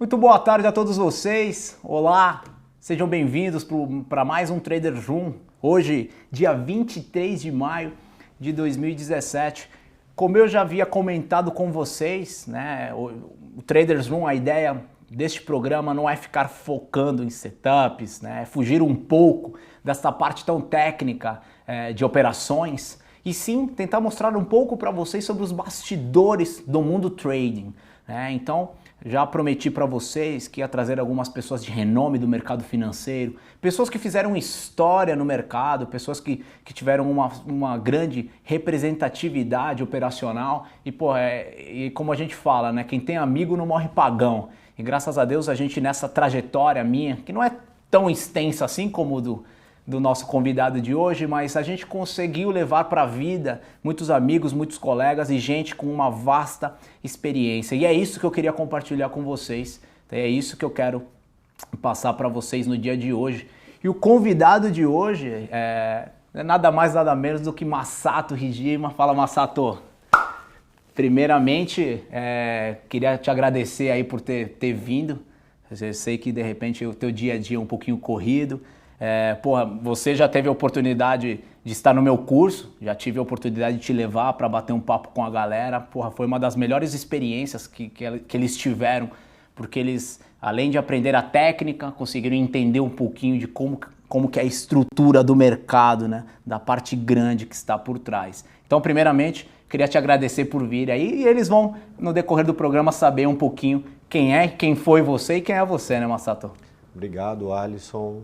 Muito boa tarde a todos vocês. Olá, sejam bem-vindos para mais um Traders Room. Hoje, dia 23 de maio de 2017. Como eu já havia comentado com vocês, né, o Traders Room, a ideia deste programa não é ficar focando em setups, né, é fugir um pouco dessa parte tão técnica de operações e sim tentar mostrar um pouco para vocês sobre os bastidores do mundo trading. Então, já prometi para vocês que ia trazer algumas pessoas de renome do mercado financeiro, pessoas que fizeram história no mercado, pessoas que tiveram uma grande representatividade operacional e como a gente fala, né, quem tem amigo não morre pagão. E graças a Deus a gente nessa trajetória minha, que não é tão extensa assim como do nosso convidado de hoje, mas a gente conseguiu levar para a vida muitos amigos, muitos colegas e gente com uma vasta experiência. E é isso que eu queria compartilhar com vocês, é isso que eu quero passar para vocês no dia de hoje. E o convidado de hoje é nada mais, nada menos do que Masato Hijima. Fala, Masato! Primeiramente, queria te agradecer aí por ter vindo. Eu sei que de repente o teu dia a dia é um pouquinho corrido. Você já teve a oportunidade de estar no meu curso, já tive a oportunidade de te levar para bater um papo com a galera. Foi uma das melhores experiências que eles tiveram, porque eles, além de aprender a técnica, conseguiram entender um pouquinho de como que é a estrutura do mercado, né? Da parte grande que está por trás. Então, primeiramente, queria te agradecer por vir aí e eles vão, no decorrer do programa, saber um pouquinho quem foi você e quem é você, né, Masato? Obrigado, Alisson.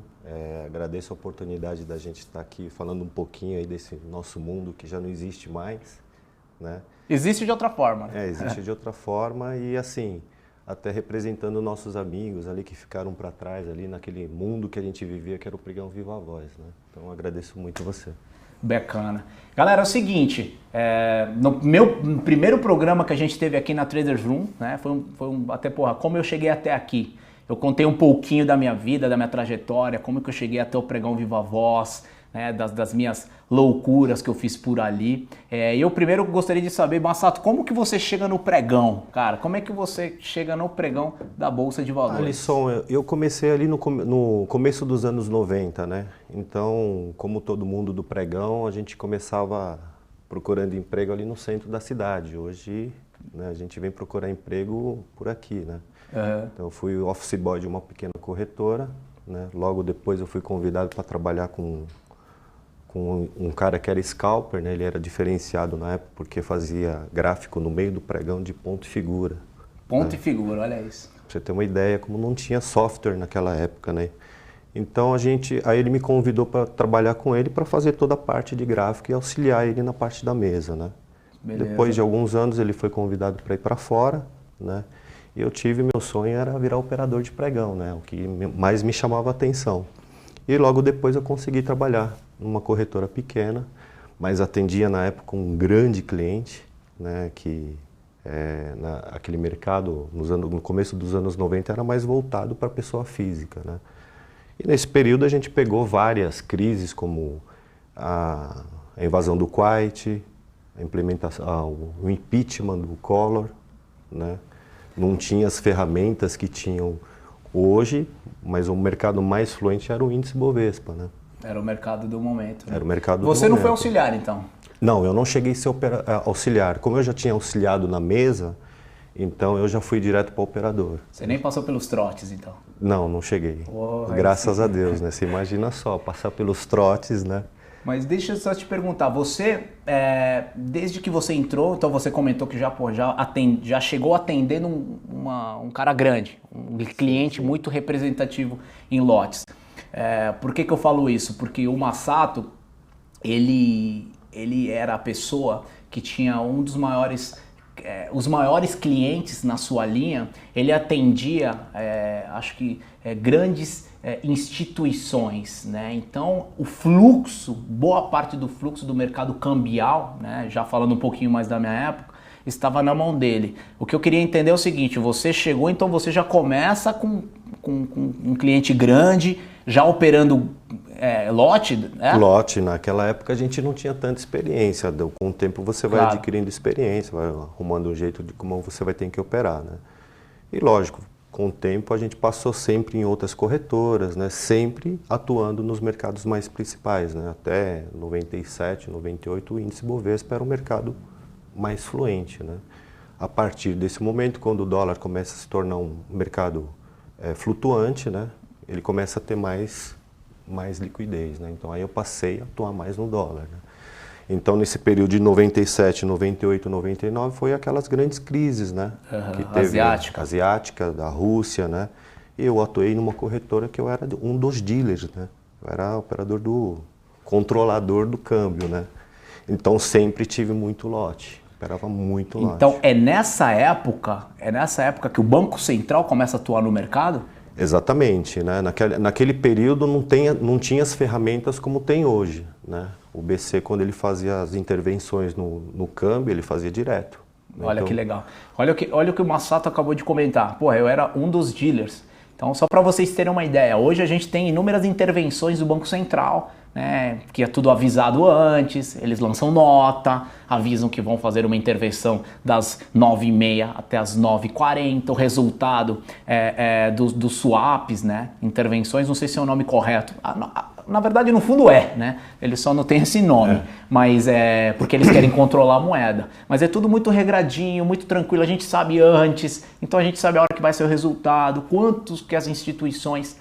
Agradeço a oportunidade da gente estar aqui falando um pouquinho aí desse nosso mundo que já não existe mais, né? Existe de outra forma. Existe de outra forma e assim, até representando nossos amigos ali que ficaram para trás ali naquele mundo que a gente vivia, que era o Pregão Viva Voz, né? Então agradeço muito você. Bacana. Galera, é o seguinte, no meu primeiro programa que a gente teve aqui na Traders Room, né, como eu cheguei até aqui. Eu contei um pouquinho da minha vida, da minha trajetória, como que eu cheguei até o Pregão Viva Voz, né, das minhas loucuras que eu fiz por ali. Eu primeiro gostaria de saber, Masato, como que você chega no pregão? Cara, como é que você chega no pregão da Bolsa de Valores? Alisson, eu comecei ali no começo dos anos 90, né? Então, como todo mundo do pregão, a gente começava procurando emprego ali no centro da cidade. Hoje, né, a gente vem procurar emprego por aqui, né? Então eu fui office boy de uma pequena corretora, né? Logo depois eu fui convidado para trabalhar com um cara que era scalper, né? Ele era diferenciado na época porque fazia gráfico no meio do pregão de ponto e figura. Ponto e figura, olha isso. Pra você ter uma ideia, como não tinha software naquela época, né? Então aí ele me convidou para trabalhar com ele para fazer toda a parte de gráfico e auxiliar ele na parte da mesa, né? Beleza. Depois de alguns anos ele foi convidado para ir para fora, né? E meu sonho era virar operador de pregão, né? O que mais me chamava a atenção. E logo depois eu consegui trabalhar numa corretora pequena, mas atendia na época um grande cliente, né? Que aquele mercado, no começo dos anos 90, era mais voltado para a pessoa física, né? E nesse período a gente pegou várias crises, como a invasão do Kuwait, a implementação, o impeachment do Collor, né? Não tinha as ferramentas que tinham hoje, mas o mercado mais fluente era o índice Bovespa, né? Era o mercado do momento. Né? Era o mercado do momento. Você não foi auxiliar, então? Não, eu não cheguei a ser auxiliar. Como eu já tinha auxiliado na mesa, então eu já fui direto para o operador. Você nem passou pelos trotes, então? Não cheguei. Graças a Deus, né? Você imagina só, passar pelos trotes, né? Mas deixa eu só te perguntar, você, desde que você entrou, então você comentou que já chegou atendendo um cara grande, um cliente muito representativo em lotes. Por que eu falo isso? Porque o Masato, ele era a pessoa que tinha um dos os maiores clientes na sua linha. Ele atendia, grandes instituições, né? Então o fluxo, boa parte do fluxo do mercado cambial, né? Já falando um pouquinho mais da minha época, estava na mão dele. O que eu queria entender é o seguinte: você chegou, então você já começa com um cliente grande, já operando lote, né? Lote, naquela época a gente não tinha tanta experiência. Com o tempo você vai adquirindo experiência, vai arrumando um jeito de como você vai ter que operar, né? E lógico, Com o tempo a gente passou sempre em outras corretoras, né? Sempre atuando nos mercados mais principais, né? Até 97, 98 o índice Bovespa era um mercado mais fluente, né? A partir desse momento, quando o dólar começa a se tornar um mercado flutuante, né? Ele começa a ter mais liquidez, né? Então aí eu passei a atuar mais no dólar, né? Então, nesse período de 97, 98, 99, foi aquelas grandes crises, né? Que teve asiática, da Rússia, né? E eu atuei numa corretora que eu era um dos dealers, né? Eu era controlador do câmbio, né? Então, sempre tive muito lote, operava muito lote. Então, é nessa época que o Banco Central começa a atuar no mercado? Exatamente, né? Naquele período não tinha as ferramentas como tem hoje, né? O BC, quando ele fazia as intervenções no câmbio, ele fazia direto. Olha então... que legal. Olha o que o Masato acabou de comentar. Pô, eu era um dos dealers. Então, só para vocês terem uma ideia, hoje a gente tem inúmeras intervenções do Banco Central, né, que é tudo avisado antes, eles lançam nota, avisam que vão fazer uma intervenção das 9h30 até as 9h40, o resultado dos swaps, né, intervenções, não sei se é o nome correto, na verdade no fundo né, eles só não têm esse nome, mas é porque eles querem controlar a moeda, mas é tudo muito regradinho, muito tranquilo, a gente sabe antes, então a gente sabe a hora que vai ser o resultado, quantos que as instituições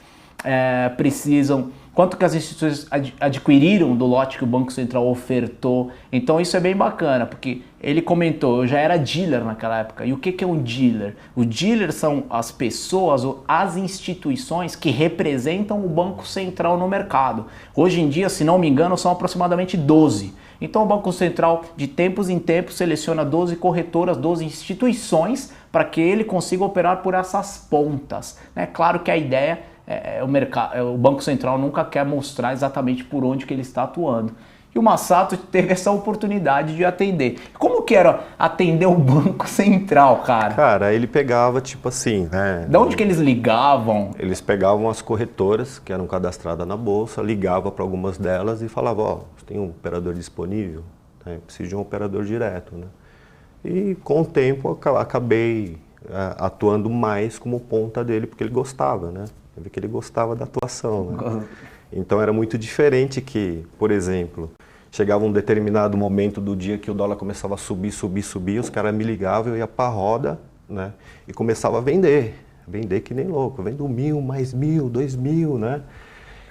precisam, quanto que as instituições adquiriram do lote que o Banco Central ofertou. Então isso é bem bacana, porque ele comentou, eu já era dealer naquela época. E o que é um dealer? O dealer são as pessoas, as instituições que representam o Banco Central no mercado. Hoje em dia, se não me engano, são aproximadamente 12. Então o Banco Central, de tempos em tempos, seleciona 12 corretoras, 12 instituições, para que ele consiga operar por essas pontas. É claro que a ideia o Banco Central nunca quer mostrar exatamente por onde que ele está atuando. E o Masato teve essa oportunidade de atender. Como que era atender o Banco Central, cara? Cara, ele pegava tipo assim, né? De onde que eles ligavam? Eles pegavam as corretoras que eram cadastradas na bolsa, ligavam para algumas delas e falavam, ó, você tem um operador disponível? Eu preciso de um operador direto, né? E com o tempo acabei atuando mais como ponta dele, porque ele gostava, né? Eu vi que ele gostava da atuação, né? Então era muito diferente que, por exemplo, chegava um determinado momento do dia que o dólar começava a subir, os caras me ligavam, eu ia para a roda, né? E começava a vender que nem louco, vendo 1.000, mais 1.000, 2.000, né?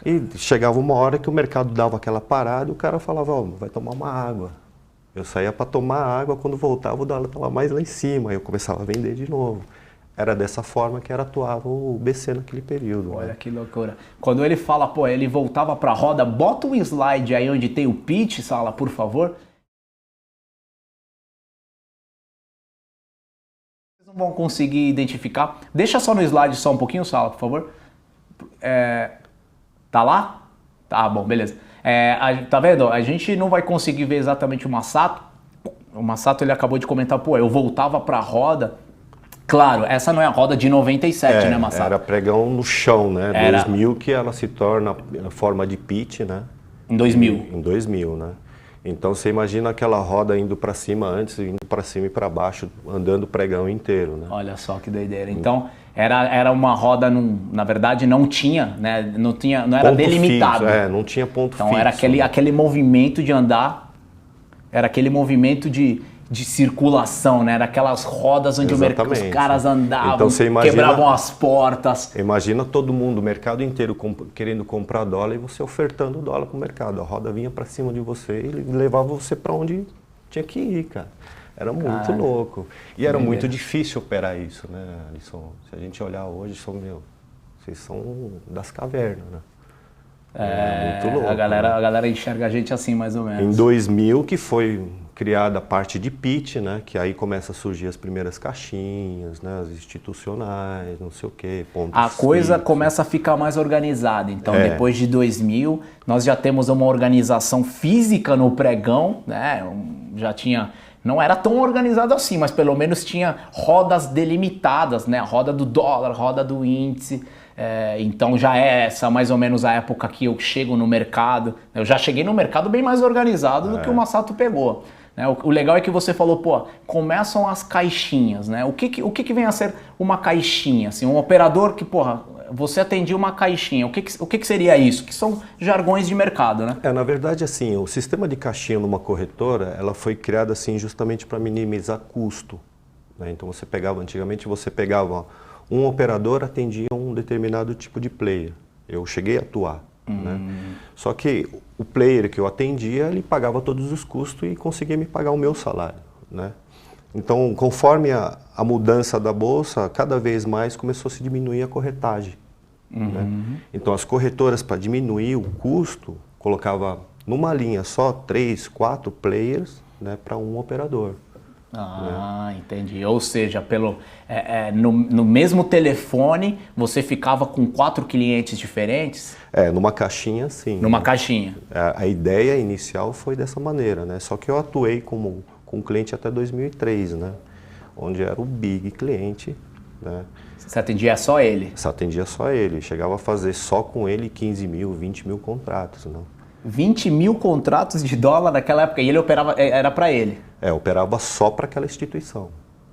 E chegava uma hora que o mercado dava aquela parada e o cara falava, ó, vai tomar uma água. Eu saía para tomar água, quando voltava o dólar estava mais lá em cima, aí eu começava a vender de novo. Era dessa forma que atuava o BC naquele período. Olha, né? Que loucura. Quando ele fala, pô, ele voltava para a roda, bota um slide aí onde tem o pitch, Sala, por favor. Vocês não vão conseguir identificar. Deixa só no slide só um pouquinho, Sala, por favor. Tá lá? Tá bom, beleza. Tá vendo? A gente não vai conseguir ver exatamente o Masato. O Masato, ele acabou de comentar, pô, eu voltava para a roda. Claro, essa não é a roda de 97, né, Masato? Era pregão no chão, né? 2000 que ela se torna a forma de pitch, né? Em 2000. Em 2000, né? Então você imagina aquela roda indo para cima antes, indo para cima e para baixo, andando o pregão inteiro, né? Olha só que doideira. Então era uma roda, na verdade não tinha, né? Não era delimitado. Fixo, não tinha ponto fixo. Então era aquele movimento de andar, era aquele movimento de circulação, né? Era aquelas rodas onde os caras andavam, então, quebravam as portas. Imagina todo mundo, o mercado inteiro querendo comprar dólar e você ofertando dólar para o mercado. A roda vinha para cima de você e levava você para onde tinha que ir, cara. Era muito louco. E era muito difícil operar isso, né, Alisson? Se a gente olhar hoje, vocês são das cavernas, né? Muito louco. A galera enxerga a gente assim, mais ou menos. Em 2000 que foi criada a parte de pitch, né? Que aí começa a surgir as primeiras caixinhas, né? As institucionais, não sei o quê. A coisa começa a ficar mais organizada. Então, depois de 2000, nós já temos uma organização física no pregão, né? Já tinha... Não era tão organizado assim, mas pelo menos tinha rodas delimitadas, né? A roda do dólar, roda do índice. Então já é essa mais ou menos a época que eu chego no mercado. Eu já cheguei no mercado bem mais organizado do que o Masato pegou. né? O legal é que você falou, pô, começam as caixinhas, né? O que vem a ser uma caixinha? Assim, um operador que, porra, você atendia uma caixinha, o que seria isso? Que são jargões de mercado, né? Na verdade, assim, o sistema de caixinha numa corretora, ela foi criada assim justamente para minimizar custo, né? Então antigamente você pegava um operador, atendia um determinado tipo de player. Eu cheguei a atuar, né? Só que o player que eu atendia, ele pagava todos os custos e conseguia me pagar o meu salário, né? Então, conforme a mudança da bolsa, cada vez mais começou a se diminuir a corretagem, né? Então, as corretoras, para diminuir o custo, colocava numa linha só 3, 4 players, né, para um operador. Entendi. Ou seja, no mesmo telefone, você ficava com 4 clientes diferentes? Numa caixinha, sim. Numa caixinha. A ideia inicial foi dessa maneira, né? Só que eu atuei com cliente até 2003, né? Onde era o big cliente, né? Você atendia só ele? Você atendia só ele. Chegava a fazer só com ele 15 mil, 20 mil contratos, né? 20 mil contratos de dólar naquela época e ele operava, era para ele? Operava só para aquela instituição,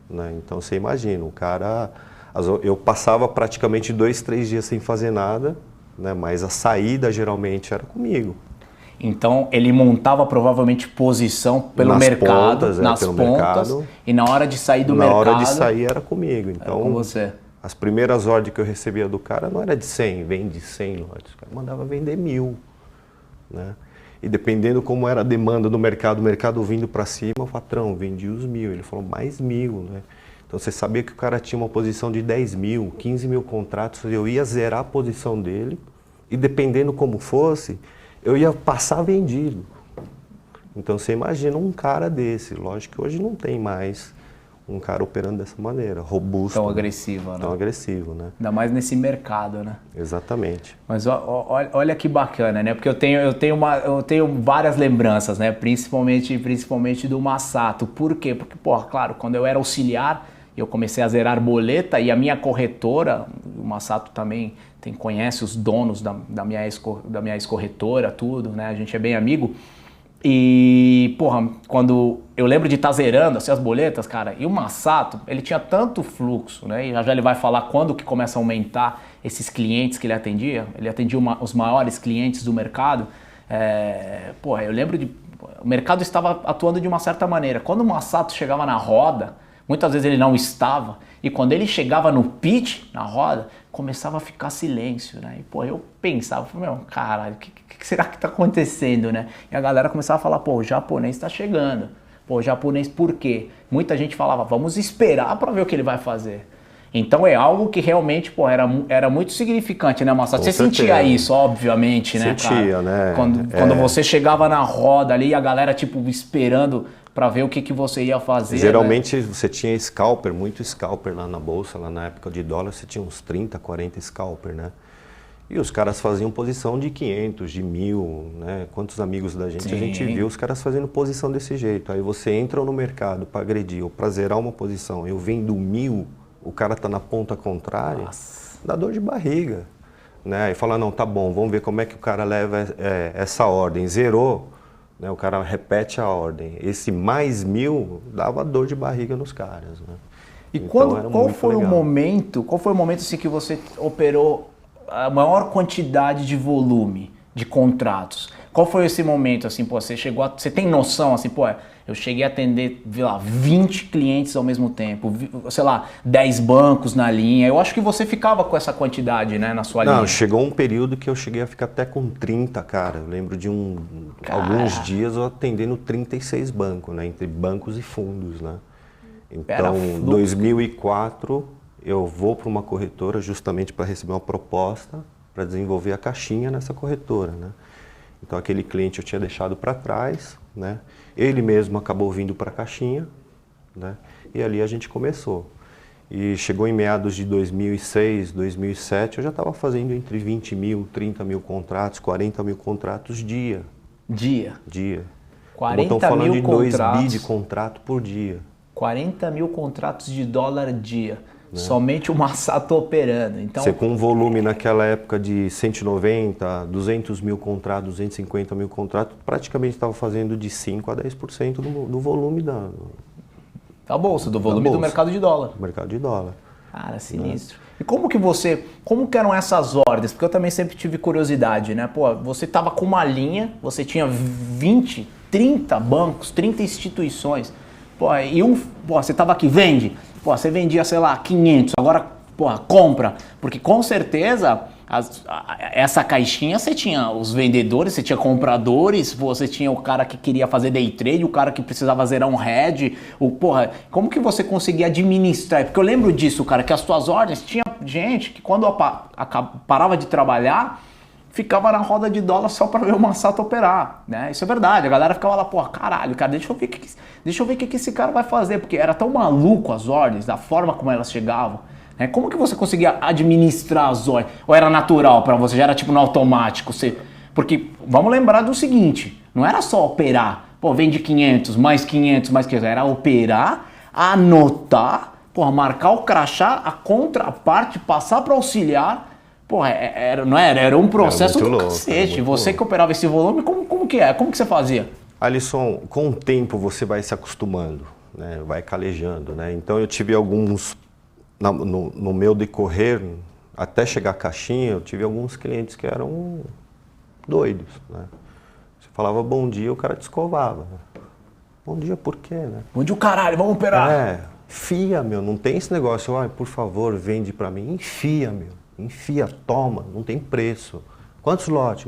né? Então você imagina, o cara, eu passava praticamente 2, 3 dias sem fazer nada, né? Mas a saída geralmente era comigo. Então ele montava provavelmente posição pelo mercado, nas pontas, e na hora de sair do mercado... Na hora de sair era comigo. Então, era com você. As primeiras ordens que eu recebia do cara não era de 100, vende 100 lotes, o cara mandava vender 1000. Né? E dependendo como era a demanda do mercado, o mercado vindo para cima, o patrão vendia os 1000, ele falou mais 1000, né? Então você sabia que o cara tinha uma posição de 10 mil, 15 mil contratos, eu ia zerar a posição dele e dependendo como fosse, eu ia passar vendido. Então você imagina um cara desse, lógico que hoje não tem mais um cara operando dessa maneira, robusto. Tão agressivo, né? Tão agressivo, né? Ainda mais nesse mercado, né? Exatamente. Mas olha que bacana, né? Porque eu tenho várias lembranças, né? Principalmente do Masato. Por quê? Porque, pô, claro, quando eu era auxiliar, eu comecei a zerar boleta e a minha corretora, o Masato também conhece os donos da minha ex-corretora, tudo, né? A gente é bem amigo. E, porra, quando eu lembro de estar zerando assim, as boletas, cara, e o Masato, ele tinha tanto fluxo, né? E já ele vai falar quando que começa a aumentar esses clientes que ele atendia. Ele atendia os maiores clientes do mercado. Porra, eu lembro o mercado estava atuando de uma certa maneira. Quando o Masato chegava na roda, muitas vezes ele não estava, e quando ele chegava no pitch, na roda, começava a ficar silêncio, né? E, pô, eu pensava, meu, caralho, o que será que tá acontecendo, né? E a galera começava a falar, pô, o japonês tá chegando. Pô, o japonês por quê? Muita gente falava, vamos esperar para ver o que ele vai fazer. Então é algo que realmente, pô, era muito significante, né, Masato? Você sentia isso, obviamente, né, cara? Sentia, né? Quando você chegava na roda ali, a galera, tipo, esperando para ver o que você ia fazer. Geralmente, né? Você tinha scalper, muito scalper lá na bolsa, lá na época de dólar, você tinha uns 30, 40 scalper, né? E os caras faziam posição de 500, de 1000, né? Quantos amigos da gente a gente viu os caras fazendo posição desse jeito. Aí você entra no mercado para agredir ou para zerar uma posição, eu vendo 1000, o cara tá na ponta contrária, nossa, dá dor de barriga, né? Aí fala, não, tá bom, vamos ver como é que o cara leva essa ordem. Zerou, né? O cara repete a ordem. Esse mais 1000 dava dor de barriga nos caras, né? E então, qual foi o momento assim, que você operou a maior quantidade de volume de contratos? Qual foi esse momento, assim, pô, você tem noção, assim, pô, eu cheguei a atender, sei lá, 20 clientes ao mesmo tempo, sei lá, 10 bancos na linha. Eu acho que você ficava com essa quantidade, né, na sua linha. Não, chegou um período que eu cheguei a ficar até com 30, cara. Eu lembro de alguns dias eu atendendo 36 bancos, né, entre bancos e fundos, né. Então, em 2004, eu vou para uma corretora justamente para receber uma proposta para desenvolver a caixinha nessa corretora, né. Então aquele cliente eu tinha deixado para trás, né? Ele mesmo acabou vindo para a caixinha, né? E ali a gente começou. E chegou em meados de 2006, 2007, eu já estava fazendo entre 20 mil, 30 mil contratos, 40 mil contratos dia. Dia? Dia. 40 então, falando mil de 2 contratos. bi de contrato por dia. 40 mil contratos de dólar dia. Né? Somente o Masato operando. Então, você com um volume naquela época de 190, 200 mil contratos, 250 mil contratos, praticamente estava fazendo de 5% a 10% do volume da bolsa, do volume do mercado de dólar. Mercado de dólar. Cara, sinistro. E como que eram essas ordens? Porque eu também sempre tive curiosidade, né? Pô, você tava com uma linha, você tinha 20, 30 bancos, 30 instituições. Pô, você tava aqui, vende. Pô, você vendia, sei lá, 500, agora, porra, compra. Porque com certeza, essa caixinha você tinha os vendedores, você tinha compradores, você tinha o cara que queria fazer day trade, o cara que precisava zerar um head. Porra, como que você conseguia administrar? Porque eu lembro disso, cara, que as tuas ordens, tinha gente que quando parava de trabalhar, ficava na roda de dólar só para ver o Masato operar, né? Isso é verdade, a galera ficava lá, porra, caralho, cara, deixa eu ver o que esse cara vai fazer, porque era tão maluco as ordens, da forma como elas chegavam, né? Como que você conseguia administrar as ordens? Ou era natural para você, já era tipo no automático? Porque vamos lembrar do seguinte, não era só operar, pô, vende 500, mais 500, mais 500, era operar, anotar, porra, marcar o crachá, a contraparte, passar para auxiliar. Porra, era um processo do cacete. Você que operava esse volume, como que é? Como que você fazia? Alisson, com o tempo você vai se acostumando, né? Vai calejando, né? Então eu tive alguns, no meu decorrer, até chegar a caixinha, eu tive alguns clientes que eram doidos, né? Você falava bom dia, o cara te escovava. Bom dia por quê, né? Bom dia o caralho, vamos operar. Enfia, meu, não tem esse negócio, por favor, vende pra mim. Enfia, meu. Enfia, toma, não tem preço. Quantos lotes?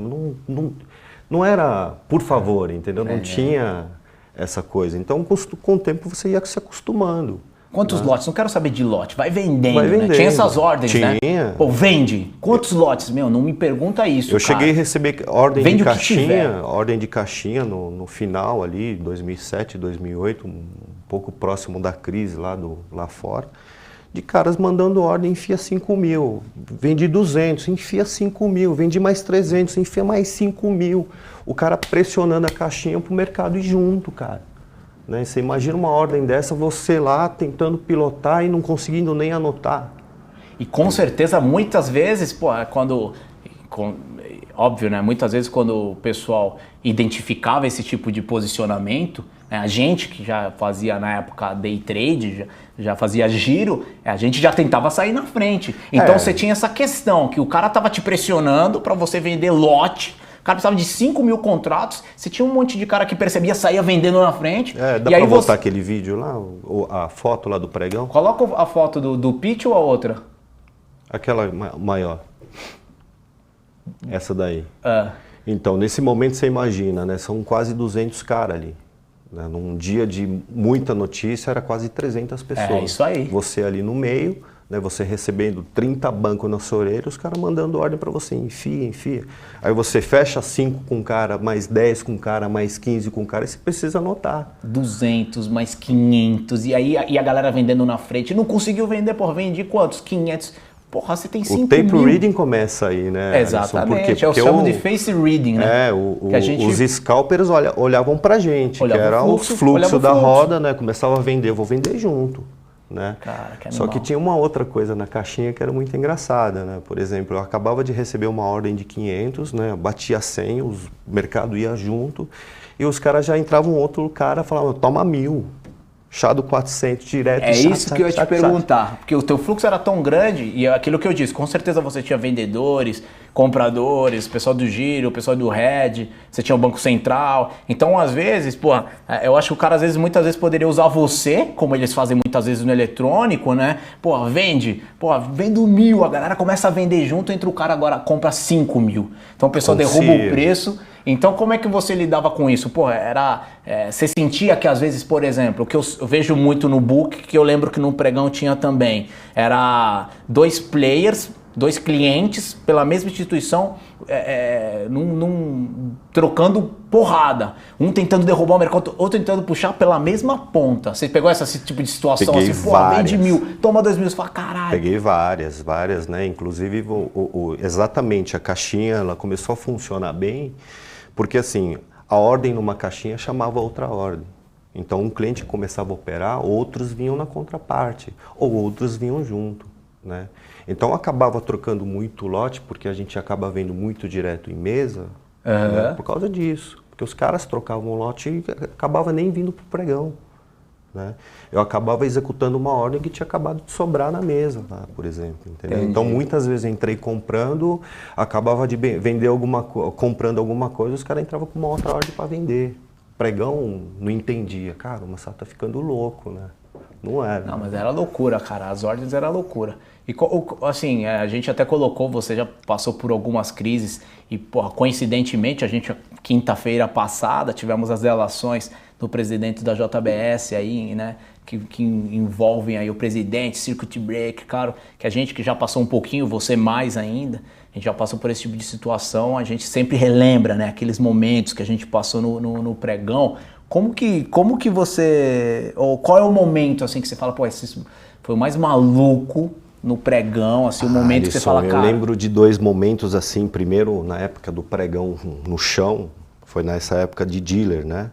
Não era por favor, entendeu? Não tinha essa coisa. Então, com o tempo, você ia se acostumando. Quantos lotes? Não quero saber de lote. Vai vendendo, né? Tinha essas ordens, né? Pô, vende. Quantos lotes? Meu, não me pergunta isso, Eu cheguei a receber ordem Vende de caixinha no final ali, 2007, 2008, um pouco próximo da crise lá fora. De caras mandando ordem, enfia 5 mil, vendi 200, enfia 5 mil, vendi mais 300, enfia mais 5 mil. O cara pressionando a caixinha pro mercado ir junto, cara. Né? Você imagina uma ordem dessa, você lá tentando pilotar e não conseguindo nem anotar. E com certeza, muitas vezes, pô, óbvio, né? Muitas vezes quando o pessoal identificava esse tipo de posicionamento, né? A gente que já fazia na época day trade, já fazia giro, a gente já tentava sair na frente. Então você tinha essa questão que o cara tava te pressionando para você vender lote. O cara precisava de 5 mil contratos, você tinha um monte de cara que percebia, saía vendendo na frente. Dá pra botar aquele vídeo lá, a foto lá do pregão? Coloca a foto do pitch ou a outra? Aquela maior. Essa daí. Então, nesse momento você imagina, né? São quase 200 caras ali. Né? Num dia de muita notícia, era quase 300 pessoas. É isso aí. Você ali no meio, né? Você recebendo 30 bancos na sua orelha, os caras mandando ordem para você, enfia. Aí você fecha 5 com um cara, mais 10 com um cara, mais 15 com um cara, e você precisa anotar. 200, mais 500, e aí a galera vendendo na frente. Não conseguiu vender, vendi quantos? 500. Porra, você tem 5 mil. O tape reading começa aí, né? Exatamente, porque eu chamo de face reading, né? Os scalpers olhavam pra gente, que era o fluxo da roda, né? Começava a vender, eu vou vender junto, né? Cara, que Só que tinha uma outra coisa na caixinha que era muito engraçada, né? Por exemplo, eu acabava de receber uma ordem de 500, né? Batia 100, o mercado ia junto, e os caras já entravam outro cara, falavam, toma 1000. Chá do 400 direto. Isso que eu ia te perguntar, porque o teu fluxo era tão grande, e é aquilo que eu disse, com certeza você tinha vendedores, compradores, pessoal do giro, pessoal do head, você tinha o banco central, então às vezes, eu acho que o cara muitas vezes poderia usar você, como eles fazem muitas vezes no eletrônico, né? Vendo 1000, a galera começa a vender junto, entra o cara agora, compra 5 mil, então o pessoal derruba o preço. Então, como é que você lidava com isso? Você sentia que às vezes, por exemplo, o que eu vejo muito no book, que eu lembro que no pregão tinha também, era 2 players, 2 clientes pela mesma instituição, trocando porrada. Um tentando derrubar o mercado, outro tentando puxar pela mesma ponta. Você pegou esse tipo de situação? Peguei várias. Vende 1000, toma 2000, você fala, caralho. Peguei várias, né? Inclusive, exatamente, a caixinha, ela começou a funcionar bem, porque assim, a ordem numa caixinha chamava outra ordem. Então um cliente começava a operar, outros vinham na contraparte, ou outros vinham junto, né? Então acabava trocando muito lote, porque a gente acaba vendo muito direto em mesa, né, por causa disso. Porque os caras trocavam lote e acabava nem vindo para o pregão, né? Eu acabava executando uma ordem que tinha acabado de sobrar na mesa, tá, por exemplo. Entendeu? Então muitas vezes entrei comprando, acabava de vender comprando alguma coisa, os caras entravam com uma outra ordem para vender. Pregão não entendia, cara, o Masato tá ficando louco, né? Não era. Não, mas era loucura, cara, as ordens eram loucura. E assim, a gente até colocou, você já passou por algumas crises e, porra, coincidentemente, a gente, quinta-feira passada, tivemos as delações do presidente da JBS aí, né, que envolvem aí o presidente, circuit break, claro, que a gente que já passou um pouquinho, você mais ainda, a gente já passou por esse tipo de situação, a gente sempre relembra, né, aqueles momentos que a gente passou no pregão. Como que você, ou qual é o momento assim que você fala, pô, esse foi o mais maluco no pregão, assim, o momento que você fala, cara... Eu lembro de 2 momentos assim, primeiro na época do pregão no chão, foi nessa época de dealer, né?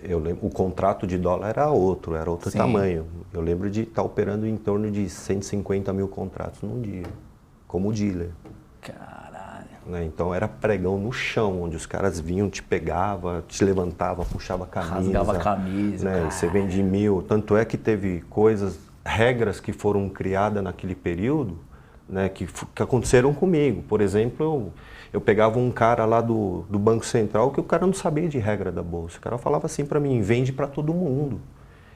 Eu lembro, o contrato de dólar era outro Sim. tamanho. Eu lembro de estar operando em torno de 150 mil contratos num dia, como dealer. Caralho. Né? Então era pregão no chão, onde os caras vinham, te pegava, te levantava, puxava a camisa. Rasgava a camisa. Né? Você vende 1000. Tanto é que teve regras que foram criadas naquele período, né, que aconteceram comigo. Por exemplo, eu pegava um cara lá do Banco Central que o cara não sabia de regra da bolsa. O cara falava assim para mim, vende para todo mundo.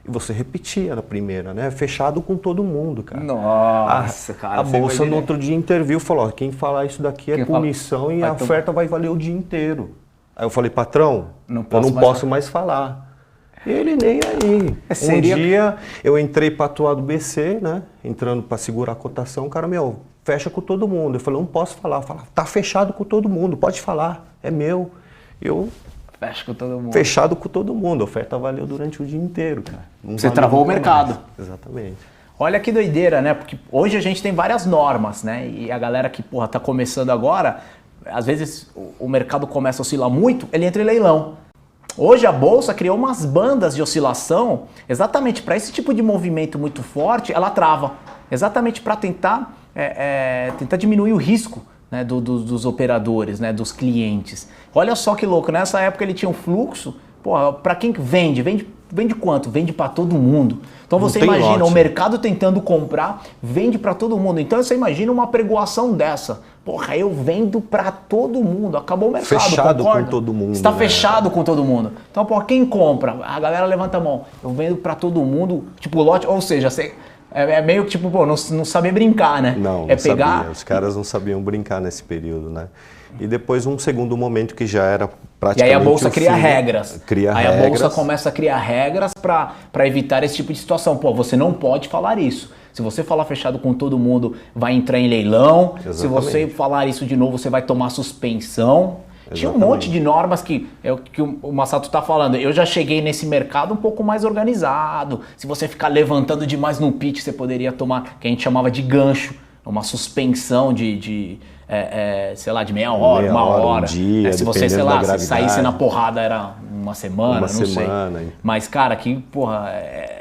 E você repetia na primeira, né? Fechado com todo mundo, cara. Nossa, cara. A bolsa no outro dia interviu, falou, ó, quem falar isso daqui é punição e a oferta vai valer o dia inteiro. Aí eu falei, patrão, eu não posso mais falar. E ele nem aí. Um dia eu entrei para atuar do BC, né? Entrando para segurar a cotação, o cara, fecha com todo mundo. Eu falei, não posso falar. Fala, tá fechado com todo mundo, pode falar, é meu. Fecha com todo mundo. Fechado com todo mundo. A oferta valeu durante o dia inteiro, cara. Você travou o mercado. Exatamente. Olha que doideira, né? Porque hoje a gente tem várias normas, né? E a galera que, porra, tá começando agora, às vezes o mercado começa a oscilar muito, ele entra em leilão. Hoje a Bolsa criou umas bandas de oscilação exatamente para esse tipo de movimento muito forte, ela trava. Exatamente para tentar diminuir o risco, né, dos operadores, né, dos clientes. Olha só que louco, nessa época ele tinha um fluxo, para quem vende quanto? Vende para todo mundo. Então você imagina o mercado tentando comprar, vende para todo mundo. Então você imagina uma pregoação dessa. Porra, eu vendo para todo mundo. Acabou o mercado, fechado concorda? Com todo mundo. Está fechado com todo mundo. Então, quem compra? A galera levanta a mão. Eu vendo para todo mundo, tipo lote, ou seja, é meio que tipo, não saber brincar, né? Não sabia. Os caras não sabiam brincar nesse período, né? E depois um segundo momento que já era praticamente... E aí a Bolsa cria regras. A Bolsa começa a criar regras para evitar esse tipo de situação. Pô, você não pode falar isso. Se você falar fechado com todo mundo, vai entrar em leilão. Exatamente. Se você falar isso de novo, você vai tomar suspensão. Exatamente. Tinha um monte de normas que o Masato está falando. Eu já cheguei nesse mercado um pouco mais organizado. Se você ficar levantando demais no pitch, você poderia tomar, que a gente chamava de gancho, uma suspensão sei lá, de meia hora, uma hora. Um dia, se você, sei lá, se saísse na porrada era uma semana, não sei. Mas, cara, que, porra...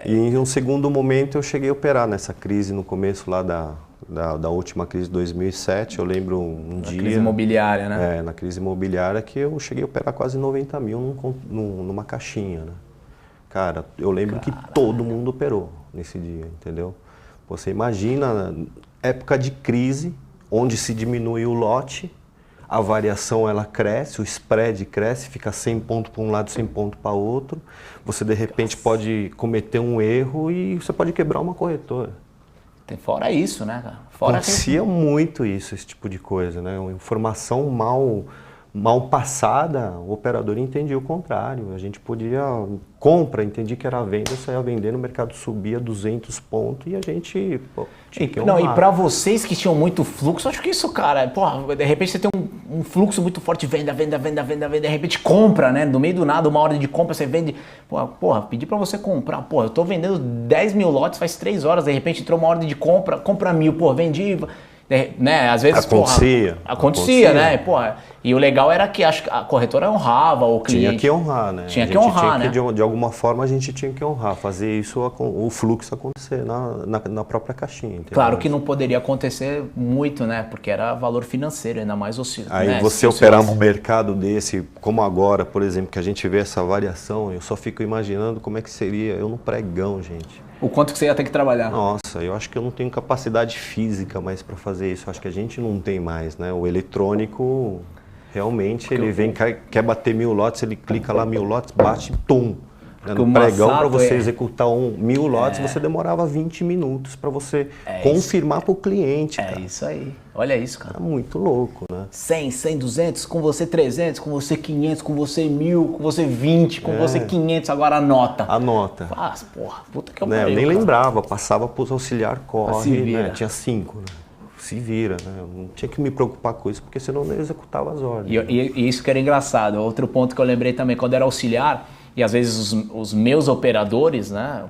E em um segundo momento eu cheguei a operar nessa crise no começo lá da última crise de 2007. Eu lembro um dia... Na crise imobiliária, né? Na crise imobiliária que eu cheguei a operar quase 90 mil numa caixinha, né? Cara, eu lembro que todo mundo operou nesse dia, entendeu? Você imagina, época de crise, onde se diminui o lote, a variação ela cresce, o spread cresce, fica 100 pontos para um lado, 100 pontos para outro. Você de repente pode cometer um erro e você pode quebrar uma corretora. Fora isso, né, cara? Acontecia muito isso, esse tipo de coisa, né? Uma informação mal passada, o operador entendia o contrário. A gente podia entendia que era venda, saía vendendo, o mercado subia 200 pontos e a gente tinha que honrar. Não, e para vocês que tinham muito fluxo, acho que isso, cara, porra, de repente você tem um fluxo muito forte, venda, de repente compra, né? No meio do nada, uma ordem de compra, você vende, porra, pedi para você comprar, porra, eu tô vendendo 10 mil lotes faz 3 horas, de repente entrou uma ordem de compra 1000, porra, vendi. né? Às vezes, acontecia, né? Porra, e o legal era que acho que a corretora honrava o cliente. Tinha que honrar, né? Tinha que honrar, né? De alguma forma a gente tinha que honrar, fazer isso, o fluxo acontecer na própria caixinha. Entendeu? Claro que não poderia acontecer muito, né? Porque era valor financeiro, ainda mais Aí né? você operar num mercado desse, como agora, por exemplo, que a gente vê essa variação, eu só fico imaginando como é que seria eu no pregão, gente. O quanto que você ia ter que trabalhar? Nossa, eu acho que eu não tenho capacidade física mais para fazer isso. Eu acho que a gente não tem mais, né? O eletrônico, realmente, ele vem, quer bater 1000 lotes, ele clica lá 1000 lotes, bate, tum. No pregão, para você executar 1000 lotes, você demorava 20 minutos para você confirmar para o cliente. É isso aí. Olha isso, cara. É muito louco, né? 100, 200, com você 300, com você 500, com você 1000, com você 20, com você 500, agora anota. Anota. Porra, puta que eu Eu nem lembrava, passava para os auxiliar, corre, né? Tinha 5, né? Se vira, né? Eu não tinha que me preocupar com isso, porque senão eu não executava as ordens. E isso que era engraçado. Outro ponto que eu lembrei também, quando era auxiliar, e às vezes os meus operadores, né,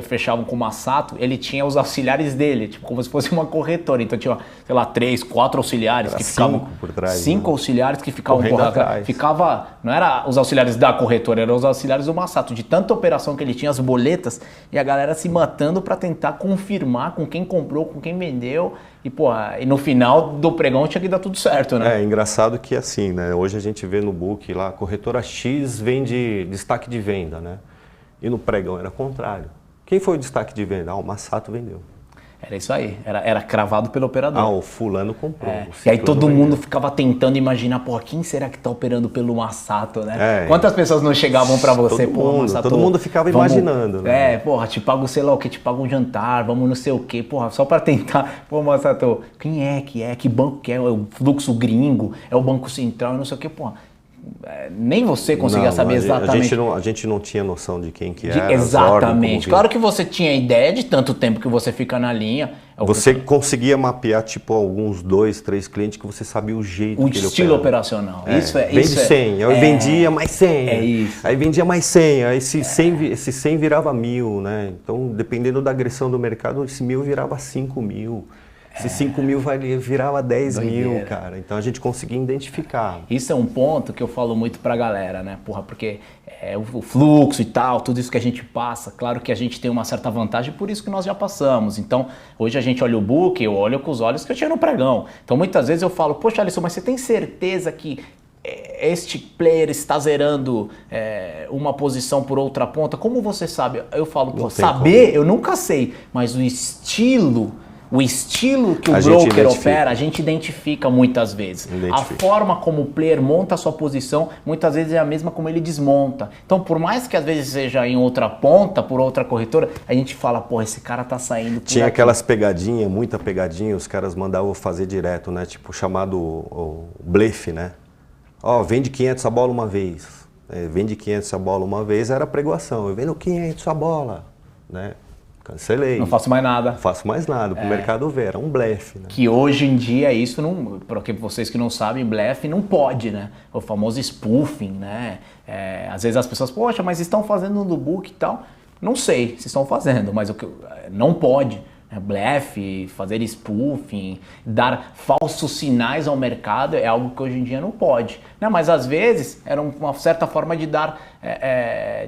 fechavam com uma Sato, ele tinha os auxiliares dele, tipo como se fosse uma corretora. Então tinha, sei lá, 3, 4 auxiliares que ficavam... 5 por trás. 5 auxiliares que ficavam correndo atrás. Ficava, não era os auxiliares da corretora, eram os auxiliares do Massato. De tanta operação que ele tinha, as boletas, e a galera se matando para tentar confirmar com quem comprou, com quem vendeu. E no final do pregão tinha que dar tudo certo, né? É engraçado que assim, né? Hoje a gente vê no book lá, a corretora X vende destaque de venda, né? E no pregão era o contrário. Quem foi o destaque de venda? O Massato vendeu. Era isso aí, era cravado pelo operador. O fulano comprou. E aí todo mundo ficava tentando imaginar, quem será que tá operando pelo Massato, né? Quantas pessoas não chegavam para você, Massato? Todo mundo ficava imaginando, né? Te pago sei lá o que, te pago um jantar, vamos não sei o que, só para tentar. Massato, quem é, que banco que é? É o fluxo gringo, é o Banco Central, não sei o que, nem você conseguia saber exatamente. A gente não tinha noção de quem que era. Exatamente. Claro que você tinha ideia de tanto tempo que você fica na linha. Você conseguia mapear, alguns 2, 3 clientes que você sabia o jeito que ele estilo operacional. Vende 100, aí vendia mais 100. É isso. Aí vendia mais 100, aí esse 100 virava 1000, né? Então, dependendo da agressão do mercado, esse 1000 virava 5.000. Se 5.000 virava 10.000, cara. Então a gente conseguia identificar. Isso é um ponto que eu falo muito pra galera, né? Porque o fluxo e tal, tudo isso que a gente passa, claro que a gente tem uma certa vantagem, por isso que nós já passamos. Então, hoje a gente olha o book, eu olho com os olhos que eu tinha no pregão. Então, muitas vezes eu falo, poxa, Alisson, mas você tem certeza que este player está zerando uma posição por outra ponta? Como você sabe? Eu falo, saber, eu nunca sei, mas o estilo que o broker opera, a gente identifica muitas vezes. A forma como o player monta a sua posição, muitas vezes é a mesma como ele desmonta. Então, por mais que às vezes seja em outra ponta, por outra corretora, a gente fala, esse cara tá saindo por Tinha aqui. Aquelas pegadinhas, muita pegadinha, os caras mandavam fazer direto, né? Chamado o blefe, né? Vende 500 a bola uma vez. Vende 500 a bola uma vez, era pregoação. Eu vendo 500 a bola, né? Cancelei. Não faço mais nada. Não faço mais nada. Para o mercado ver, era um blefe. Né? Que hoje em dia isso não... Porque vocês que não sabem, blefe não pode, né? O famoso spoofing, né? Às vezes as pessoas, poxa, mas estão fazendo no book e tal. Não sei se estão fazendo, mas não pode. Blefe, fazer spoofing, dar falsos sinais ao mercado é algo que hoje em dia não pode. Né? Mas às vezes era uma certa forma de dar,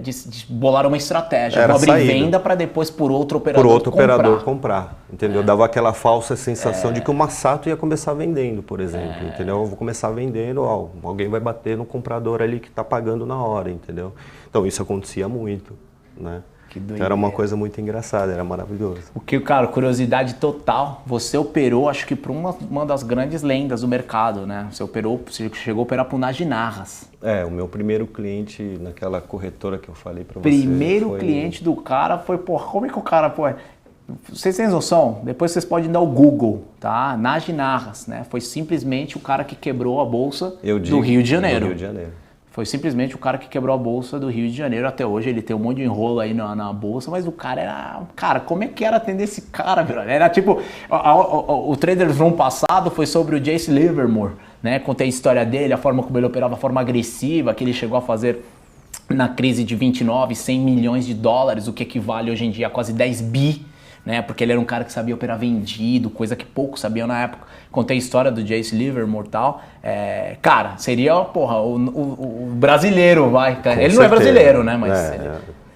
de bolar uma estratégia, de abrir venda para depois por outro operador comprar. Entendeu? Dava aquela falsa sensação de que o Massato ia começar vendendo, por exemplo. Entendeu? Eu vou começar vendendo, alguém vai bater no comprador ali que está pagando na hora, entendeu? Então isso acontecia muito, né? Então, era uma coisa muito engraçada, era maravilhoso. Cara, curiosidade total, você operou, acho que para uma das grandes lendas do mercado, né? Você chegou a operar para o Naginarras. O meu primeiro cliente naquela corretora que eu falei para você. Primeiro cliente do cara foi, como é que o cara, vocês têm noção? Depois vocês podem dar o Google, tá? Naginarras, né? Foi simplesmente o cara que quebrou a bolsa do Rio de Janeiro. Foi simplesmente o cara que quebrou a bolsa do Rio de Janeiro. Até hoje ele tem um monte de enrolo aí na bolsa, mas o cara era... Cara, como é que era atender esse cara, velho? Era tipo... O Traders Room passado foi sobre o Jace Livermore, né? Contei a história dele, a forma como ele operava, a forma agressiva que ele chegou a fazer na crise de 29, 100 milhões de dólares, o que equivale hoje em dia a quase 10 bi. né? Porque ele era um cara que sabia operar vendido, coisa que poucos sabiam na época. Contei a história do Jace Livermore e tal. Cara, seria, porra, o brasileiro, vai. Com Ele não certeza. é brasileiro, né? Mas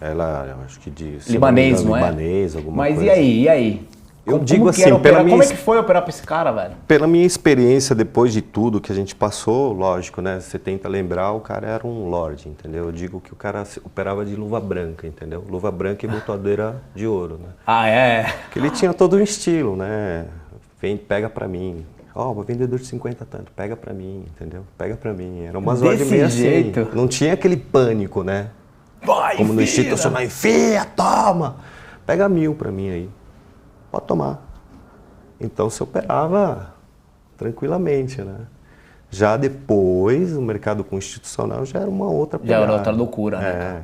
ela, eu acho que de... Libanês, não é? Libanês, alguma Mas coisa. E aí? Eu digo assim, como é que foi operar pra esse cara, velho? Pela minha experiência, depois de tudo que a gente passou, lógico, né? Você tenta lembrar, o cara era um lorde, entendeu? Eu digo que o cara operava de luva branca, entendeu? Luva branca e botoadeira de ouro, né? Ah, é? Porque ele tinha todo um estilo, né? Vem, pega pra mim. Ó, vendedor de 50 tanto, pega pra mim, entendeu? Pega pra mim. Era umas ordens meio jeito. assim. Não tinha aquele pânico, né? Vai, como no filha. institucional, enfia, toma! Pega 1000 pra mim aí. Pode tomar. Então você operava tranquilamente, né? Já depois, o mercado constitucional já era uma outra pegada. Já era outra loucura, né?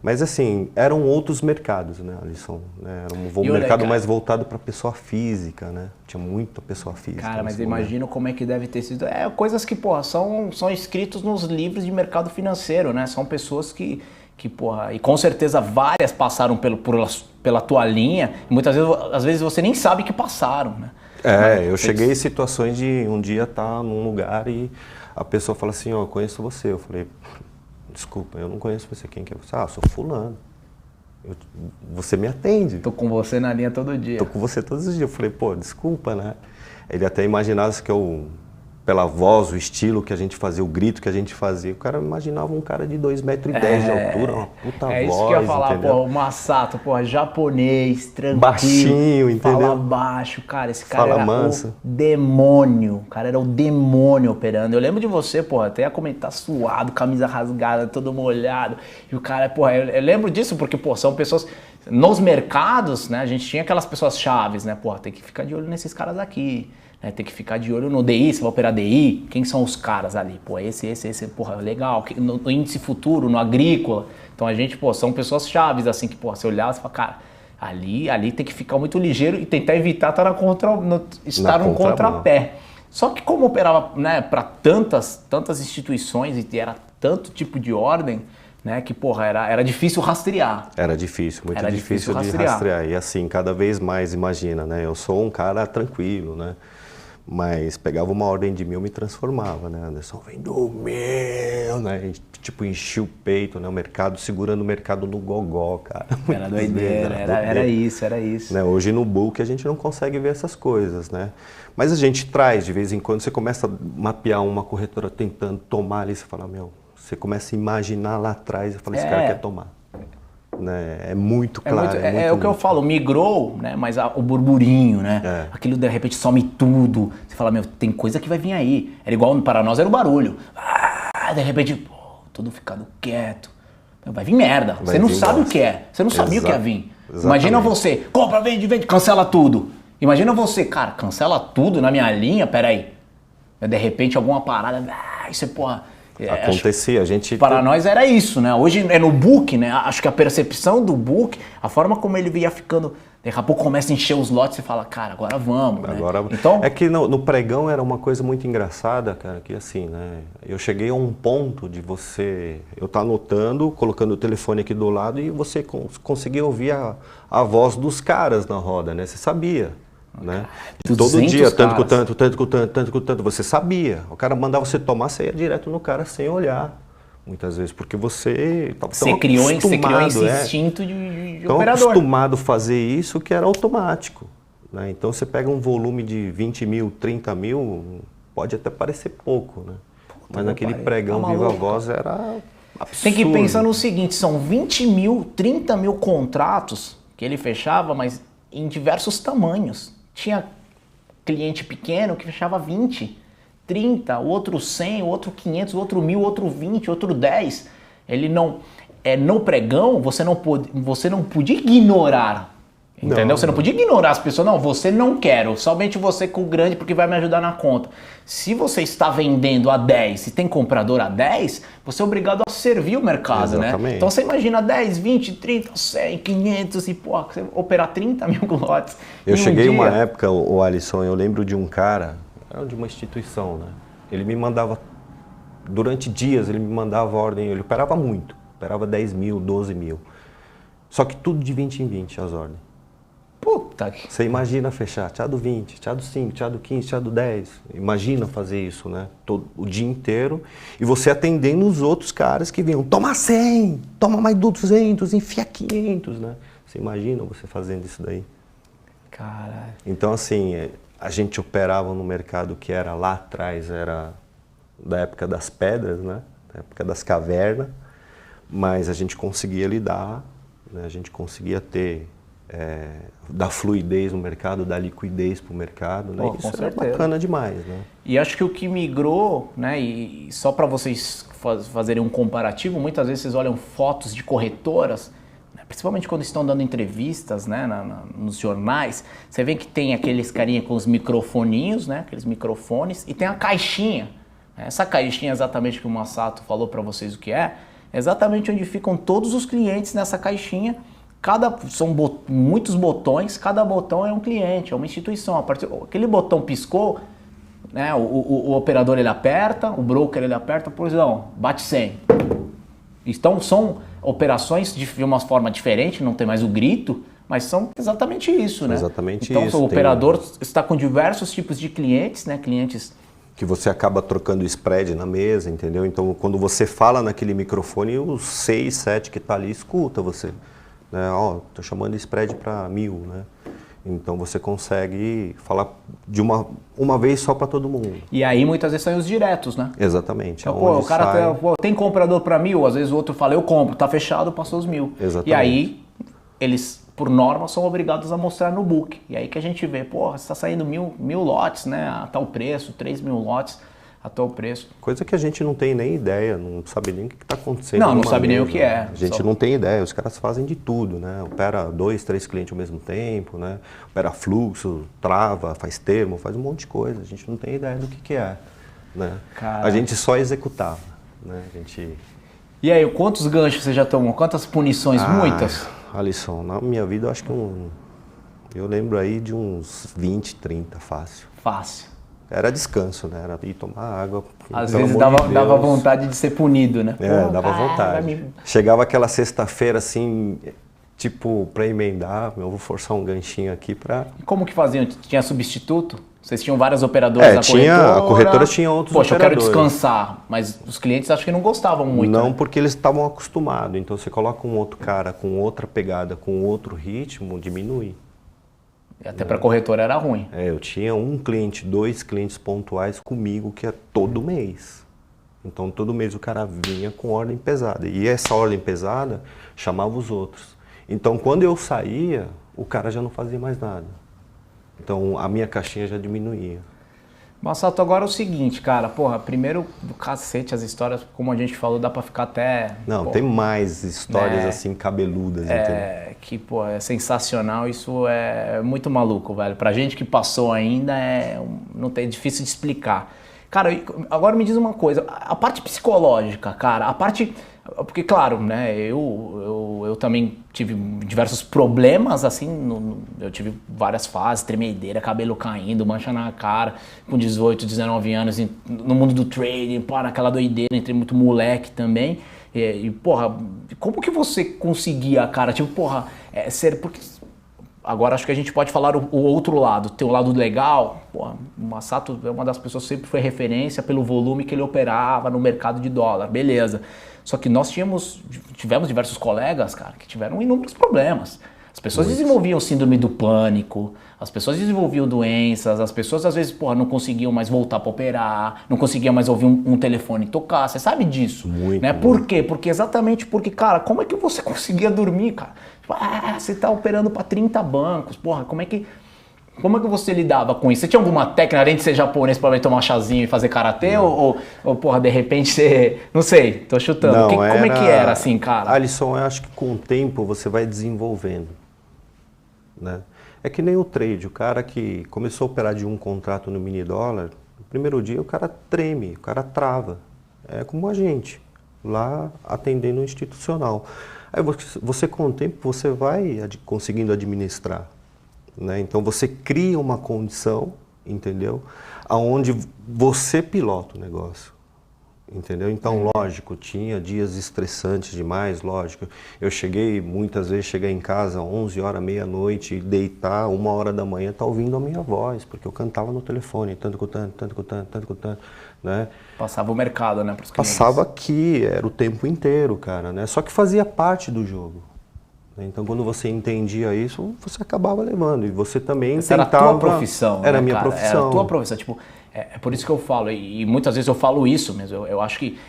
Mas assim, eram outros mercados, né, Alisson? Era um mercado mais voltado para pessoa física, né? Tinha muita pessoa física. Cara, mas eu imagino como é que deve ter sido. Coisas que, porra, são escritos nos livros de mercado financeiro, né? São pessoas que porra, e com certeza várias passaram pela tua linha, e muitas vezes, às vezes você nem sabe que passaram, né? Eu cheguei em situações de um dia estar num lugar e a pessoa fala assim, ó, eu conheço você. Eu falei, desculpa, eu não conheço você, quem que é você? Ah, eu sou fulano. Você me atende. Tô com você na linha todo dia. Tô com você todos os dias. Eu falei, pô, desculpa, né? Ele até imaginava que pela voz, o estilo que a gente fazia, o grito que a gente fazia, o cara imaginava um cara de 2,10 metros de altura, uma puta voz, isso que eu ia falar, entendeu? porra, o Masato, porra, japonês, tranquilo. Baixinho, entendeu? Fala baixo, cara, esse cara Fala era manso. o demônio, o cara era o demônio operando. Eu lembro de você, porra, até ia comentar suado, camisa rasgada, todo molhado, e o cara, porra, eu lembro disso porque, porra, são pessoas... Nos mercados, né, a gente tinha aquelas pessoas chaves, né, porra, tem que ficar de olho nesses caras aqui. Tem que ficar de olho no DI, se vai operar DI, quem são os caras ali? Pô, esse, porra, legal. No índice futuro, no agrícola. Então a gente, pô, são pessoas chaves, assim, que, pô, você olhar e fala, cara, ali tem que ficar muito ligeiro e tentar evitar estar no contrapé. Só que como operava, né, para tantas instituições e era tanto tipo de ordem, né, que, porra, era difícil rastrear. Era difícil, muito difícil de rastrear. E assim, cada vez mais, imagina, né, eu sou um cara tranquilo, né, mas pegava uma ordem de 1000 me transformava, né, Anderson, vem do meu, né, e, tipo, enchia o peito, né, o mercado, segurando o mercado no gogó, cara. Era doideira, era isso. Né, hoje no book a gente não consegue ver essas coisas, né, mas a gente traz, de vez em quando, você começa a mapear uma corretora tentando tomar ali, você fala, meu, você começa a imaginar lá atrás e fala, esse cara quer tomar. Né? É muito claro. É o que eu falo, migrou, né? Mas o burburinho, né? Aquilo de repente some tudo. Você fala, meu, tem coisa que vai vir aí. Era igual para nós, era o barulho. De repente, pô, tudo ficado quieto. Vai vir merda. Você não sabe o que é. Você não sabia o que ia vir. Exatamente. Imagina você, compra, vende, cancela tudo. Imagina você, cara, cancela tudo na minha linha, peraí. De repente alguma parada, isso é porra... Acontecia, a gente... Para nós era isso, né? Hoje é no book, né? Acho que a percepção do book, a forma como ele ia ficando... Daqui a pouco começa a encher os lotes e fala, cara, agora vamos, né? Então... É que no pregão era uma coisa muito engraçada, cara, que assim, né? Eu cheguei a um ponto de eu estar anotando, colocando o telefone aqui do lado e você conseguia ouvir a voz dos caras na roda, né? Você sabia. Né? Todo dia, tanto com tanto, você sabia. O cara mandava você tomar, você ia direto no cara sem olhar, muitas vezes, porque você estava tão acostumado. Você criou esse instinto de tão operador. Acostumado a fazer isso que era automático. Né? Então você pega um volume de 20 mil, 30 mil, pode até parecer pouco, né? Mas naquele pregão viva voz era absurdo. Tem que pensar no seguinte, são 20 mil, 30 mil contratos que ele fechava, mas em diversos tamanhos. Tinha cliente pequeno que fechava 20, 30, o outro 100, o outro 500, o outro 1000, o outro 20, o outro 10. Ele não... no pregão, você não podia ignorar. Entendeu? Você não podia ignorar as pessoas. Não, você não quero. Somente você com o grande porque vai me ajudar na conta. Se você está vendendo a 10, se tem comprador a 10, você é obrigado a servir o mercado, né? Então você imagina 10, 20, 30, 100, 500 e pô, você operar 30 mil lotes. Eu cheguei uma época, o Alisson, eu lembro de um cara, era de uma instituição, né? Ele me mandava, durante dias ele me mandava ordem, ele operava muito, operava 10 mil, 12 mil. Só que tudo de 20 em 20 as ordens. Puta que... Você imagina fechar chá do 20, chá do 5, chá do 15, chá do 10. Imagina fazer isso, né? O dia inteiro. E você atendendo os outros caras que vinham, toma 100, toma mais 200, enfia 500, né? Você imagina você fazendo isso daí? Caralho. Então, assim, a gente operava no mercado que era lá atrás, era da época das pedras, né? Da época das cavernas. Mas a gente conseguia lidar, né? A gente conseguia ter... dar fluidez no mercado, dar liquidez para o mercado, né? Isso é bacana demais, né? E acho que o que migrou, né? E só para vocês fazerem um comparativo, muitas vezes vocês olham fotos de corretoras, né? Principalmente quando estão dando entrevistas, né? Nos jornais, você vê que tem aqueles carinha com os microfoninhos, né? Aqueles microfones, e tem a caixinha. Essa caixinha exatamente que o Masato falou para vocês o que é exatamente onde ficam todos os clientes nessa caixinha. São muitos botões, cada botão é um cliente, é uma instituição. Aquele botão piscou, né, o operador ele aperta, o broker ele aperta, pois não, bate 100. Então são operações de uma forma diferente, não tem mais o grito, mas são exatamente isso, né? Exatamente então, isso. Então o operador está com diversos tipos de clientes, né? Clientes... Que você acaba trocando spread na mesa, entendeu? Então quando você fala naquele microfone, os 6, 7 que está ali escuta você. Tô chamando spread para 1000, né? Então você consegue falar de uma vez só para todo mundo. E aí muitas vezes saem os diretos, né? Exatamente. Então, o cara tem comprador para 1000, às vezes o outro fala, eu compro, tá fechado, passou os 1000. Exatamente. E aí eles, por norma, são obrigados a mostrar no book. E aí que a gente vê, você está saindo 1000 lotes, né? A tal preço, 3.000 lotes. A tal preço. Coisa que a gente não tem nem ideia, não sabe nem o que está acontecendo. Não sabe nem o que é. A gente não tem ideia, os caras fazem de tudo, né? Opera 2, 3 clientes ao mesmo tempo, né? Opera fluxo, trava, faz termo, faz um monte de coisa. A gente não tem ideia do que é, né? A gente só executava, né? E aí, quantos ganchos você já tomou? Quantas punições? Muitas? Alisson, na minha vida eu acho que eu lembro aí de uns 20, 30, fácil. Fácil. Era descanso, né? Era ir tomar água. Às vezes dava vontade de ser punido, né? Dava vontade. Chegava aquela sexta-feira assim, tipo, para emendar, eu vou forçar um ganchinho aqui para... E como que faziam? Tinha substituto? Vocês tinham várias operadoras da corretora? A corretora tinha outros operadores. Eu quero descansar, mas os clientes acho que não gostavam muito. Não, né? Porque eles estavam acostumados. Então você coloca um outro cara com outra pegada, com outro ritmo, diminui. E até para a corretora era ruim. Eu tinha um cliente, 2 clientes pontuais comigo que é todo mês. Então todo mês o cara vinha com ordem pesada. E essa ordem pesada chamava os outros. Então quando eu saía, o cara já não fazia mais nada. Então a minha caixinha já diminuía. Masato, agora é o seguinte, cara, primeiro do cacete as histórias, como a gente falou, dá pra ficar até... Não, tem mais histórias assim cabeludas, entendeu? Que, é sensacional, isso é muito maluco, velho. Pra gente que passou ainda, não tem, é difícil de explicar. Cara, agora me diz uma coisa, a parte psicológica, cara, a parte... Porque, claro, né, eu também tive diversos problemas, assim, eu tive várias fases, tremedeira, cabelo caindo, mancha na cara, com 18, 19 anos, no mundo do trading, naquela doideira, entrei muito moleque também, como que você conseguia, cara, porque... Agora acho que a gente pode falar o outro lado, ter um lado legal. O Masato é uma das pessoas que sempre foi referência pelo volume que ele operava no mercado de dólar, beleza. Só que nós tivemos diversos colegas, cara, que tiveram inúmeros problemas. As pessoas desenvolviam síndrome do pânico, as pessoas desenvolviam doenças, as pessoas às vezes não conseguiam mais voltar para operar, não conseguiam mais ouvir um telefone tocar, você sabe disso, né? Por quê? Exatamente porque, cara, como é que você conseguia dormir, cara? Você tá operando para 30 bancos, como é que você lidava com isso? Você tinha alguma técnica, além de ser japonês, para tomar chazinho e fazer karatê? Ou, de repente você... Não sei, tô chutando. Não, como é que era assim, cara? Alisson, eu acho que com o tempo você vai desenvolvendo, né? É que nem o trade, o cara que começou a operar de um contrato no mini dólar, no primeiro dia o cara treme, o cara trava. É como a gente, lá atendendo o institucional. Aí você com o tempo você vai conseguindo administrar, né? Então você cria uma condição, entendeu? Aonde você pilota o negócio. entendeu? Então, lógico, tinha dias estressantes demais, lógico. Eu muitas vezes cheguei em casa 11 horas, meia-noite, e deitar 1 hora da manhã, tá ouvindo a minha voz, porque eu cantava no telefone, tanto com tanto, né? Passava o mercado, né? Pros clientes. Passava aqui, era o tempo inteiro, cara, né? Só que fazia parte do jogo. Então, quando você entendia isso, você acabava levando. E você também tentava... Era a tua profissão, Era né, a minha cara? profissão. Era a tua profissão. Tipo, é por isso que eu falo, e muitas vezes eu falo isso mesmo. Eu acho que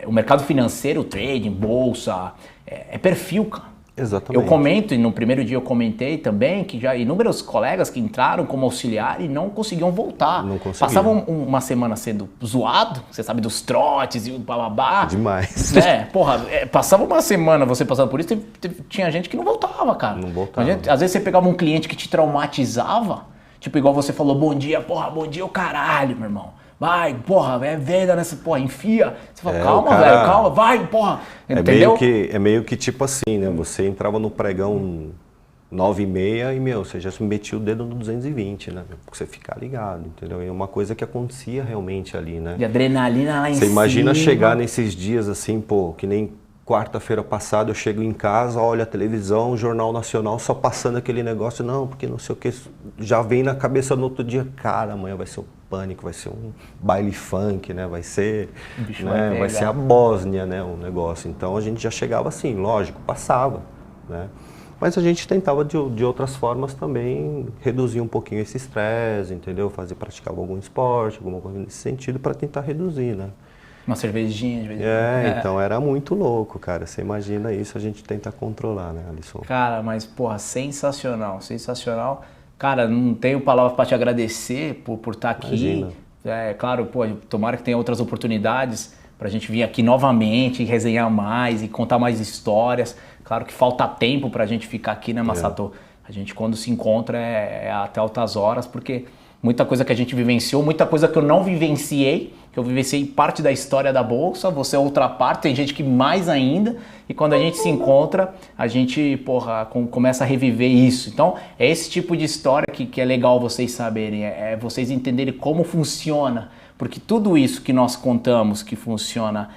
o mercado financeiro, o trading, bolsa, é perfil, cara. Exatamente. Eu comento, e no primeiro dia eu comentei também, que já inúmeros colegas que entraram como auxiliar e não conseguiam voltar. Não conseguiam. Passavam uma semana sendo zoado, você sabe, dos trotes e o bababá. Demais. Porra, passava uma semana você passando por isso, tinha gente que não voltava, cara. Não voltava. Às vezes você pegava um cliente que te traumatizava, tipo igual você falou, bom dia, porra, bom dia o caralho, meu irmão. Vai, porra, é venda nessa, porra, enfia. Você fala, calma, velho, calma, vai, porra. Entendeu? É meio que tipo assim, né? Você entrava no pregão 9h30 e, você já se metia o dedo no 220, né? Porque você ficar ligado, entendeu? É uma coisa que acontecia realmente ali, né? De adrenalina lá em cima. Você imagina chegar nesses dias assim, pô, que nem quarta-feira passada eu chego em casa, olho a televisão, o Jornal Nacional só passando aquele negócio, não, porque não sei o que, já vem na cabeça no outro dia, cara, amanhã vai ser o pânico, vai ser um baile funk, né, vai ser, né, vai ser a Bósnia, né, um negócio. Então a gente já chegava assim, lógico, passava, né, mas a gente tentava de outras formas também reduzir um pouquinho esse estresse, entendeu, praticar algum esporte, alguma coisa nesse sentido para tentar reduzir, né. Uma cervejinha de vez em quando. Então era muito louco, cara. Você imagina isso, a gente tenta controlar, né, Alisson? Cara, mas, porra, sensacional, sensacional. Cara, não tenho palavras para te agradecer por estar aqui. Imagina. Claro, pô, tomara que tenha outras oportunidades pra gente vir aqui novamente e resenhar mais e contar mais histórias. Claro que falta tempo pra gente ficar aqui, né, Masato? A gente, quando se encontra, é até altas horas, porque muita coisa que a gente vivenciou, muita coisa que eu não vivenciei, que eu vivenciei parte da história da Bolsa, você é outra parte, tem gente que mais ainda, e quando a gente se encontra, a gente, porra, começa a reviver isso. Então, é esse tipo de história que é legal vocês saberem, é vocês entenderem como funciona, porque tudo isso que nós contamos que funcionava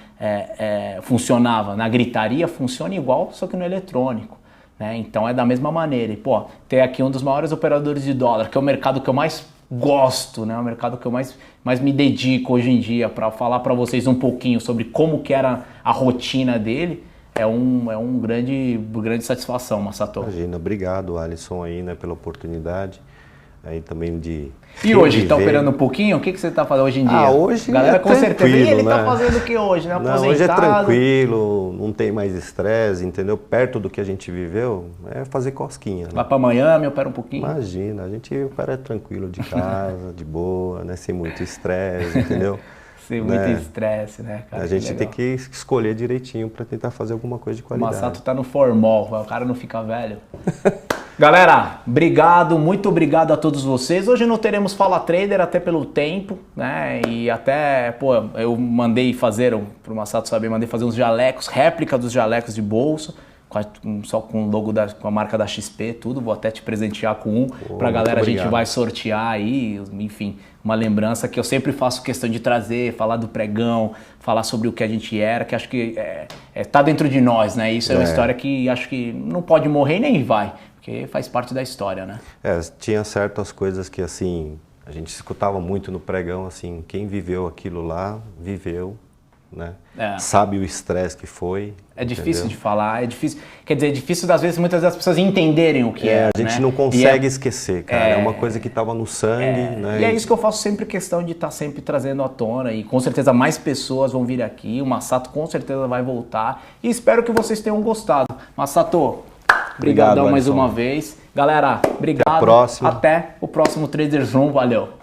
na gritaria, funciona igual, só que no eletrônico. Então é da mesma maneira. E, pô, tem aqui um dos maiores operadores de dólar, que é o mercado que eu mais gosto, né? O mercado que eu mais me dedico hoje em dia, para falar para vocês um pouquinho sobre como que era a rotina dele. É um grande satisfação, Masato. Imagina, obrigado, Alisson, aí, né, pela oportunidade. Aí também de... E hoje, está operando um pouquinho? O que você está fazendo hoje em dia? Hoje galera, com certeza. E ele está né? fazendo o que hoje, né? Aposentado? Não, hoje é tranquilo, não tem mais estresse, entendeu? Perto do que a gente viveu, é fazer cosquinha. Né? Vai para Miami, opera um pouquinho? Imagina, a gente opera tranquilo de casa, de boa, né? Sem muito estresse, entendeu? Sem muito estresse, né, cara? A gente tem que escolher direitinho para tentar fazer alguma coisa de qualidade. O Masato tá no formol, o cara não fica velho. Galera, obrigado, muito obrigado a todos vocês. Hoje não teremos Fala Trader, até pelo tempo, né? E até, pô, eu mandei fazer, pro Masato saber, mandei fazer uns jalecos, réplica dos jalecos de bolsa, só com o logo com a marca da XP, tudo. Vou até te presentear com pra galera, a gente vai sortear aí, enfim, uma lembrança que eu sempre faço questão de trazer, falar do pregão, falar sobre o que a gente era, que acho que tá dentro de nós, né? Isso é uma história que acho que não pode morrer nem vai, porque faz parte da história, né? Tinha certas coisas que, assim, a gente escutava muito no pregão, assim, quem viveu aquilo lá, viveu, né? Sabe o estresse que foi. É difícil de falar, é difícil, quer dizer, é difícil muitas das pessoas entenderem o que é. A gente não consegue esquecer, cara, é uma coisa que estava no sangue, né? E é isso que eu faço sempre questão de estar sempre trazendo à tona, e com certeza mais pessoas vão vir aqui, o Masato com certeza vai voltar, e espero que vocês tenham gostado. Masato, obrigadão mais uma vez. Galera, obrigado. Até a próxima. Até o próximo Traders Room, valeu.